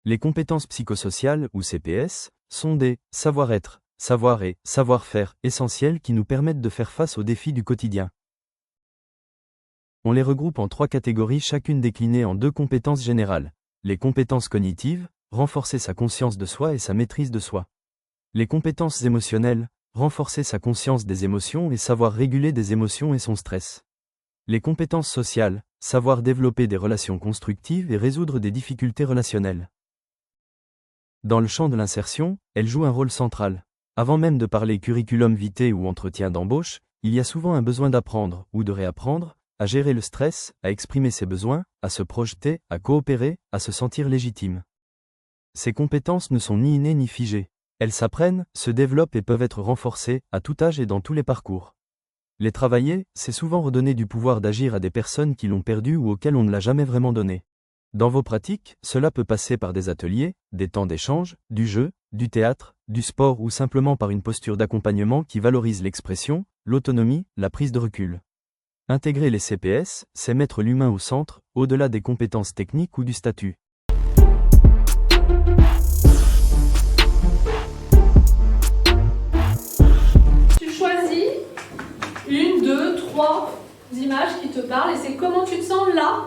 Les compétences psychosociales, ou CPS, sont des savoir-être, savoir et savoir-faire essentiels qui nous permettent de faire face aux défis du quotidien. On les regroupe en 3 catégories, chacune déclinée en 2 compétences générales. Les compétences cognitives, renforcer sa conscience de soi et sa maîtrise de soi. Les compétences émotionnelles, renforcer sa conscience des émotions et savoir réguler des émotions et son stress. Les compétences sociales, savoir développer des relations constructives et résoudre des difficultés relationnelles. Dans le champ de l'insertion, elles jouent un rôle central. Avant même de parler curriculum vitae ou entretien d'embauche, il y a souvent un besoin d'apprendre ou de réapprendre, à gérer le stress, à exprimer ses besoins, à se projeter, à coopérer, à se sentir légitime. Ces compétences ne sont ni innées ni figées. Elles s'apprennent, se développent et peuvent être renforcées, à tout âge et dans tous les parcours. Les travailler, c'est souvent redonner du pouvoir d'agir à des personnes qui l'ont perdu ou auxquelles on ne l'a jamais vraiment donné. Dans vos pratiques, cela peut passer par des ateliers, des temps d'échange, du jeu, du théâtre, du sport ou simplement par une posture d'accompagnement qui valorise l'expression, l'autonomie, la prise de recul. Intégrer les CPS, c'est mettre l'humain au centre, au-delà des compétences techniques ou du statut. Tu choisis 1, 2, 3 images qui te parlent et c'est comment tu te sens là,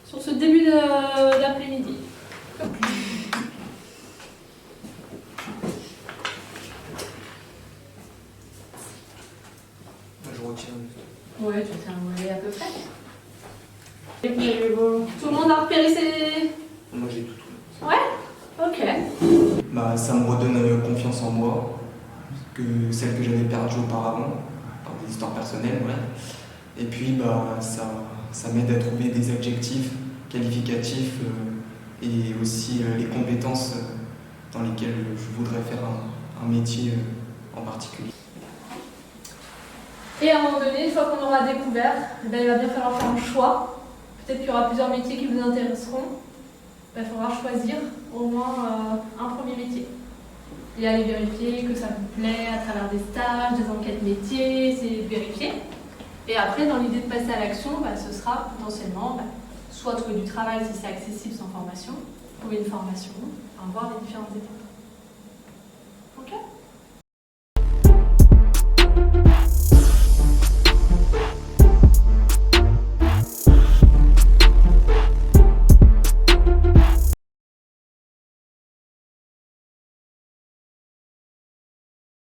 sur ce début d'après-midi. Je retiens. Ouais, tu tiens à peu près. Tout le monde a repéré ses... Moi j'ai tout. Ouais. Ok. Ça me redonne confiance en moi, que celle que j'avais perdue auparavant, par des histoires personnelles, ouais. Et puis ça m'aide à trouver des adjectifs qualificatifs et aussi les compétences dans lesquelles je voudrais faire un métier en particulier. Et à un moment donné, une fois qu'on aura découvert, il va bien falloir faire un choix. Peut-être qu'il y aura plusieurs métiers qui vous intéresseront. Il faudra choisir au moins un premier métier. Et aller vérifier que ça vous plaît à travers des stages, des enquêtes métiers, c'est vérifier. Et après, dans l'idée de passer à l'action, ce sera potentiellement soit trouver du travail si c'est accessible sans formation, trouver une formation, voir les différentes étapes. Ok ?